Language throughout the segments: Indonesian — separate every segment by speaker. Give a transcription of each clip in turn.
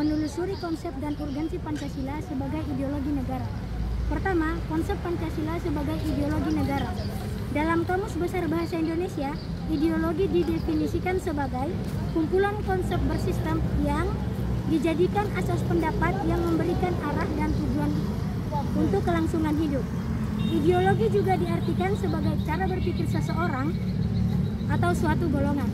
Speaker 1: menelusuri konsep dan urgensi Pancasila sebagai ideologi negara. Pertama, konsep Pancasila sebagai ideologi negara. Dalam Kamus Besar Bahasa Indonesia, ideologi didefinisikan sebagai kumpulan konsep bersistem yang dijadikan asas pendapat yang memberikan arah dan tujuan untuk kelangsungan hidup. Ideologi juga diartikan sebagai cara berpikir seseorang atau suatu golongan.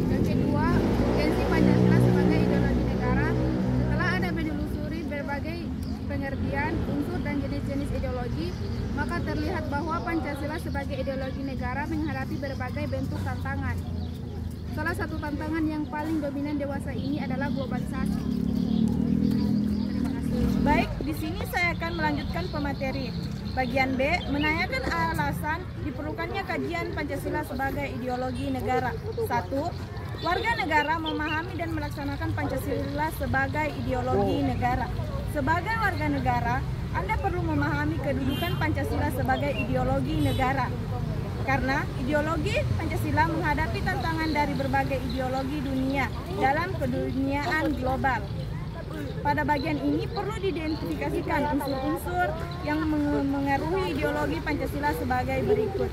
Speaker 2: Yang kedua, urgensi Pancasila sebagai ideologi negara. Setelah ada menelusuri berbagai pengertian, unsur dan jenis-jenis ideologi, maka terlihat bahwa Pancasila sebagai ideologi negara menghadapi berbagai bentuk tantangan. Salah satu tantangan yang paling dominan dewasa ini adalah globalisasi. Terima kasih.
Speaker 3: Baik, di sini saya akan melanjutkan pemateri. Bagian B, menanyakan alasan diperlukannya kajian Pancasila sebagai ideologi negara. 1. Warga negara memahami dan melaksanakan Pancasila sebagai ideologi negara. Sebagai warga negara, Anda perlu memahami kedudukan Pancasila sebagai ideologi negara. Karena ideologi Pancasila menghadapi tantangan dari berbagai ideologi dunia dalam keduniaan global. Pada bagian ini perlu diidentifikasikan unsur-unsur yang mengaruhi ideologi Pancasila sebagai berikut,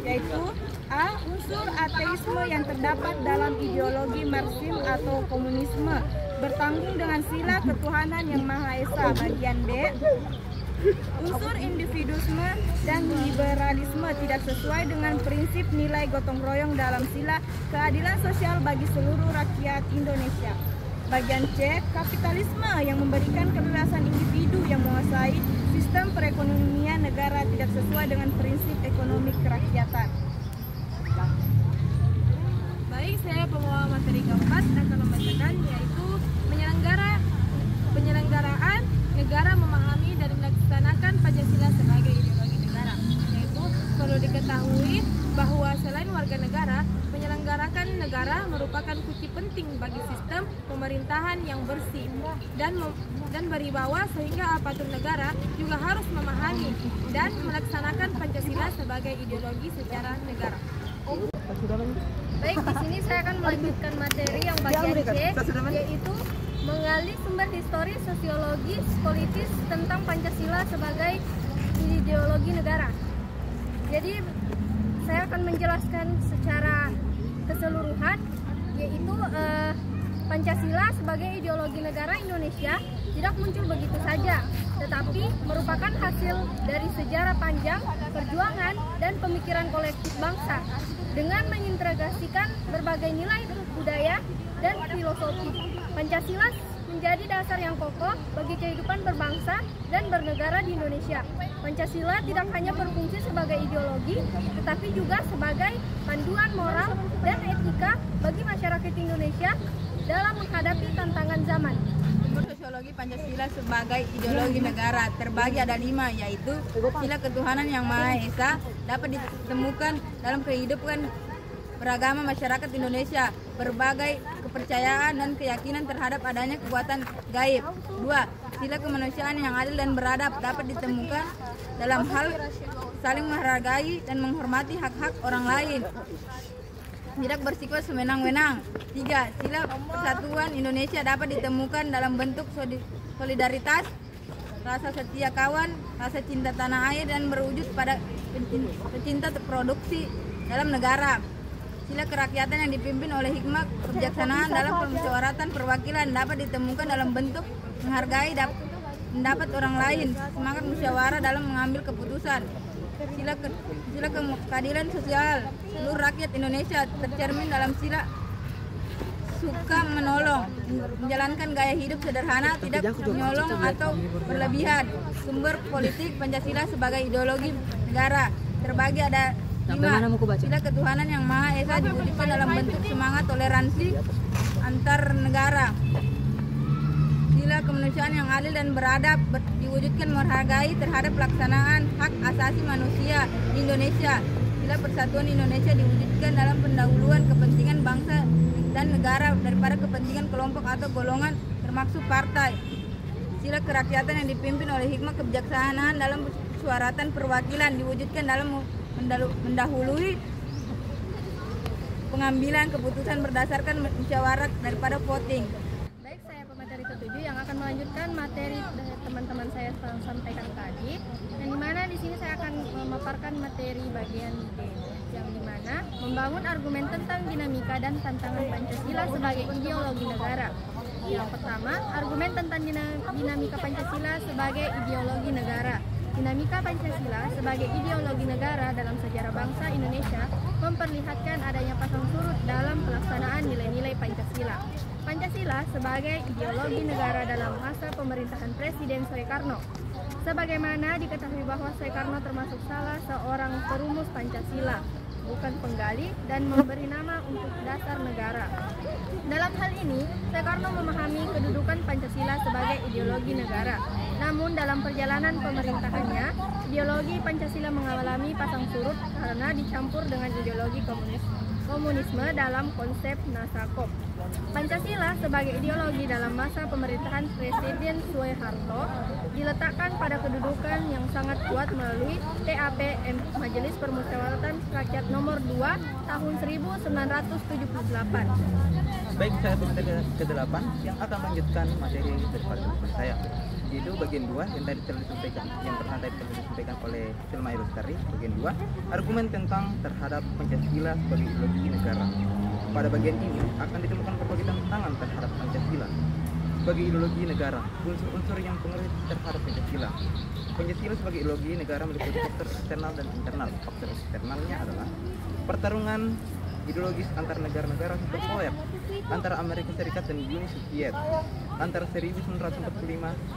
Speaker 3: yaitu A. Unsur ateisme yang terdapat dalam ideologi Marxisme atau komunisme bertanggung dengan sila ketuhanan yang Maha Esa. Bagian B. Unsur individuisme dan liberalisme tidak sesuai dengan prinsip nilai gotong royong dalam sila keadilan sosial bagi seluruh rakyat Indonesia. Bagian C, kapitalisme yang memberikan kebebasan individu yang menguasai sistem perekonomian negara tidak sesuai dengan prinsip ekonomi kerakyatan.
Speaker 2: Baik, saya pembawa materi keempat akan membacakan, yaitu penyelenggaraan negara memahami dan melaksanakan Pancasila sebagai ideologi negara. Yaitu perlu diketahui bahwa selain warga negara, menyelenggarakan negara merupakan kunci penting bagi sistem pemerintahan yang bersih dan berwibawa, sehingga aparatur negara juga harus memahami dan melaksanakan Pancasila sebagai ideologi secara negara.
Speaker 4: Baik, di sini saya akan melanjutkan materi yang bagian C, yaitu menggali sumber historis, sosiologis, politis tentang Pancasila sebagai ideologi negara. Jadi saya akan menjelaskan secara keseluruhan, yaitu Pancasila sebagai ideologi negara Indonesia tidak muncul begitu saja, tetapi merupakan hasil dari sejarah panjang, perjuangan, dan pemikiran kolektif bangsa dengan mengintegrasikan berbagai nilai budaya dan filosofi. Pancasila menjadi dasar yang kokoh bagi kehidupan berbangsa dan bernegara di Indonesia. Pancasila tidak hanya berfungsi sebagai ideologi, tetapi juga sebagai panduan moral dan etika bagi masyarakat Indonesia dalam menghadapi tantangan zaman.
Speaker 5: Sosiologi Pancasila sebagai ideologi negara terbagi ada 5, yaitu sila ketuhanan yang Maha Esa dapat ditemukan dalam kehidupan beragama masyarakat Indonesia, berbagai kepercayaan dan keyakinan terhadap adanya kekuatan gaib. 2. Sila kemanusiaan yang adil dan beradab dapat ditemukan dalam hal saling menghargai dan menghormati hak-hak orang lain, tidak bersifat sewenang-wenang. 3. Sila persatuan Indonesia dapat ditemukan dalam bentuk solidaritas, rasa setia kawan, rasa cinta tanah air, dan berwujud pada pecinta produksi dalam negara. Sila kerakyatan yang dipimpin oleh hikmah kebijaksanaan dalam permusyawaratan perwakilan dapat ditemukan dalam bentuk menghargai pendapat orang lain, semangat musyawarah dalam mengambil keputusan. Sila keadilan sosial seluruh rakyat Indonesia tercermin dalam sila suka menolong, menjalankan gaya hidup sederhana, tidak menyolong atau berlebihan. Sumber politik Pancasila sebagai ideologi negara terbagi ada 5. Sila ketuhanan yang Maha Esa diwujudkan dalam bentuk semangat toleransi antar negara. Sila kemanusiaan yang adil dan beradab diwujudkan menghargai terhadap pelaksanaan hak asasi manusia di Indonesia. Sila persatuan Indonesia diwujudkan dalam pendahuluan kepentingan bangsa dan negara daripada kepentingan kelompok atau golongan termasuk partai. Sila kerakyatan yang dipimpin oleh hikmah kebijaksanaan dalam musyawaratan perwakilan diwujudkan dalam mendahului pengambilan keputusan berdasarkan musyawarah daripada voting.
Speaker 4: Baik, saya pemateri ketujuh yang akan melanjutkan materi dari teman-teman saya sampaikan tadi. Yang dimana di sini saya akan memaparkan materi bagian D, yang dimana membangun argumen tentang dinamika dan tantangan Pancasila sebagai ideologi negara. Yang pertama, argumen tentang dinamika Pancasila sebagai ideologi negara. Dinamika Pancasila sebagai ideologi negara dalam sejarah bangsa Indonesia memperlihatkan adanya pasang surut dalam pelaksanaan nilai-nilai Pancasila. Pancasila sebagai ideologi negara dalam masa pemerintahan Presiden Soekarno. Sebagaimana diketahui bahwa Soekarno termasuk salah seorang perumus Pancasila, bukan penggali dan memberi nama untuk dasar negara. Dalam hal ini, Soekarno memahami kedudukan Pancasila sebagai ideologi negara. Namun dalam perjalanan pemerintahannya, ideologi Pancasila mengalami pasang surut karena dicampur dengan ideologi komunisme dalam konsep Nasakop. Pancasila sebagai ideologi dalam masa pemerintahan Presiden Soeharto diletakkan pada kedudukan yang sangat kuat melalui TAP Majelis Permusyawaratan Rakyat nomor 2 tahun 1978.
Speaker 6: Baik, saya pemateri ke-8 yang akan melanjutkan materi daripada teman saya, yaitu bagian 2 yang tadi telah disampaikan, yang pernah tadi telah disampaikan oleh Selma Irustari. Bagian 2, argumen tentang terhadap Pancasila sebagai ideologi negara. Pada bagian ini akan ditemukan berbagai tantangan terhadap Pancasila sebagai ideologi negara, unsur-unsur yang pengaruh terhadap Pancasila. Pancasila sebagai ideologi negara meliputi faktor eksternal dan internal. Faktor eksternalnya adalah pertarungan ideologis antar negara-negara superpower antara Amerika Serikat dan Uni Soviet antara 1945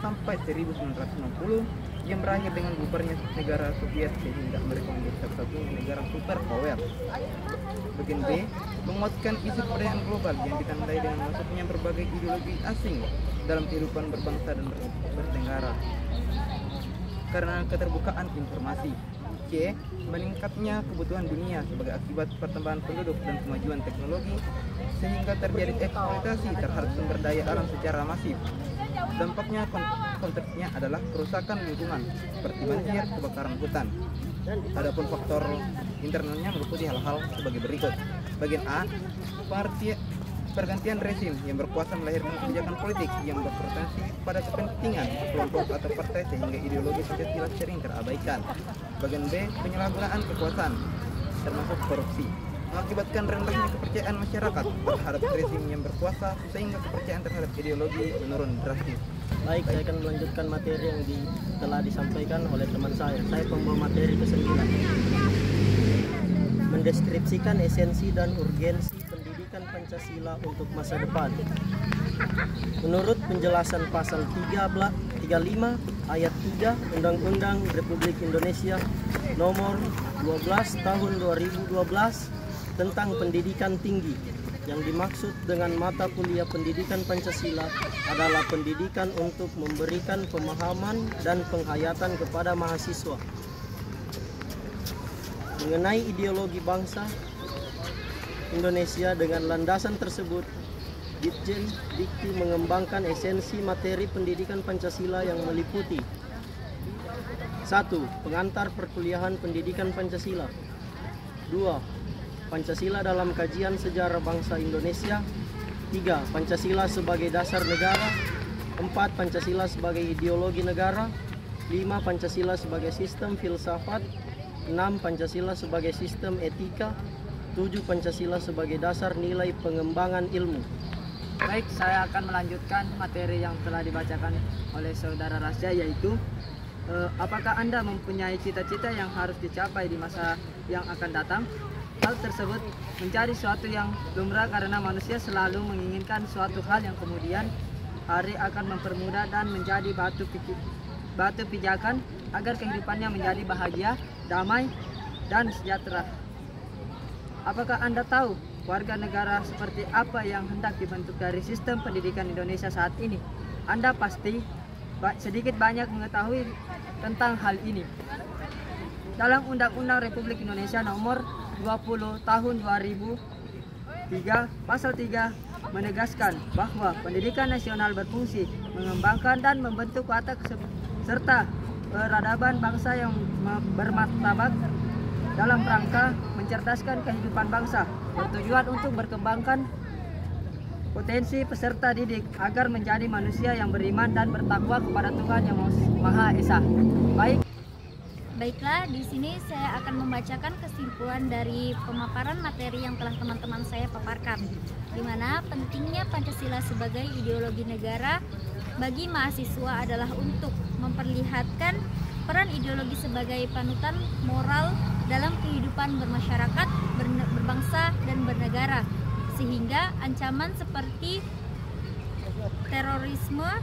Speaker 6: sampai 1960 yang berakhir dengan bubarnya negara Soviet sehingga mereka menjadi satu-satunya negara superpower. Bagian B, menguatkan isu kebudayaan global yang ditandai dengan masuknya berbagai ideologi asing dalam kehidupan berbangsa dan bernegara karena keterbukaan informasi. C, meningkatnya kebutuhan dunia sebagai akibat pertambahan penduduk dan kemajuan teknologi sehingga terjadi eksploitasi terhadap sumber daya alam secara masif. Dampaknya konteksnya adalah kerusakan lingkungan seperti banjir, kebakaran hutan. Adapun faktor internalnya meliputi hal-hal sebagai berikut. Bagian A, pergantian rezim yang berkuasa melahirkan kebijakan politik yang berpotensi pada kepentingan kelompok atau partai sehingga ideologi Pancasila sering terabaikan. Bagian B, penyalahgunaan kekuasaan termasuk korupsi mengakibatkan rendahnya kepercayaan masyarakat terhadap rezim yang berkuasa sehingga kepercayaan terhadap ideologi menurun drastis.
Speaker 7: Baik, saya akan melanjutkan materi yang telah disampaikan oleh teman saya. Saya pembawa materi ke-9. Mendeskripsikan esensi dan urgensi pendidikan Pancasila untuk masa depan. Menurut penjelasan pasal 35 ayat 3 Undang-Undang Republik Indonesia nomor 12 tahun 2012 tentang pendidikan tinggi, yang dimaksud dengan mata kuliah pendidikan Pancasila adalah pendidikan untuk memberikan pemahaman dan penghayatan kepada mahasiswa mengenai ideologi bangsa Indonesia. Dengan landasan tersebut, Ditjen Dikti mengembangkan esensi materi pendidikan Pancasila yang meliputi 1. Pengantar perkuliahan pendidikan Pancasila. 2. Pancasila dalam kajian sejarah bangsa Indonesia. 3. Pancasila sebagai dasar negara. 4. Pancasila sebagai ideologi negara. 5. Pancasila sebagai sistem filsafat. 6. Pancasila sebagai sistem etika. 7. Pancasila sebagai dasar nilai pengembangan ilmu.
Speaker 8: Baik, saya akan melanjutkan materi yang telah dibacakan oleh saudara Rasya, yaitu apakah Anda mempunyai cita-cita yang harus dicapai di masa yang akan datang? Hal tersebut menjadi suatu yang lumrah karena manusia selalu menginginkan suatu hal yang kemudian hari akan mempermudah dan menjadi batu pijakan agar kehidupannya menjadi bahagia, damai, dan sejahtera. Apakah Anda tahu warga negara seperti apa yang hendak dibentuk dari sistem pendidikan Indonesia saat ini? Anda pasti sedikit banyak mengetahui tentang hal ini. Dalam Undang-Undang Republik Indonesia nomor 20 tahun 2003 pasal 3 menegaskan bahwa pendidikan nasional berfungsi mengembangkan dan membentuk watak serta peradaban bangsa yang bermartabat dalam rangka mencerdaskan kehidupan bangsa. bertujuan untuk berkembangkan potensi peserta didik agar menjadi manusia yang beriman dan bertakwa kepada Tuhan Yang Maha Esa.
Speaker 9: Baiklah, di sini saya akan membacakan kesimpulan dari pemaparan materi yang telah teman-teman saya paparkan, di mana pentingnya Pancasila sebagai ideologi negara bagi mahasiswa adalah untuk memperlihatkan peran ideologi sebagai panutan moral dalam kehidupan bermasyarakat, berbangsa, dan bernegara, sehingga ancaman seperti terorisme,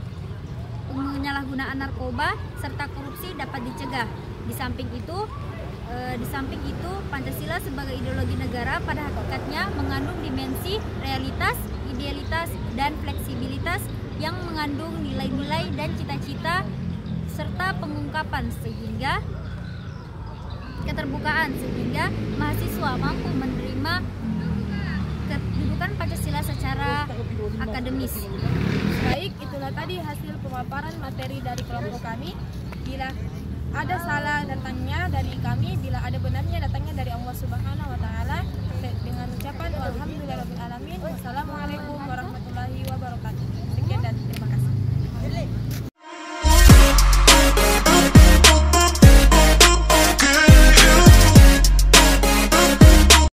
Speaker 9: penyalahgunaan narkoba, serta korupsi dapat dicegah. Di samping itu, Pancasila sebagai ideologi negara pada hakikatnya mengandung dimensi realitas, idealitas, dan fleksibilitas yang mengandung nilai-nilai dan cita-cita serta pengungkapan sehingga keterbukaan sehingga mahasiswa mampu menerima kedudukan Pancasila secara akademis.
Speaker 2: Baik, itulah tadi hasil pemaparan materi dari kelompok kami. Bila ada salah datangnya dari kami, bila ada benarnya datangnya dari Allah Subhanahu wa Ta'ala.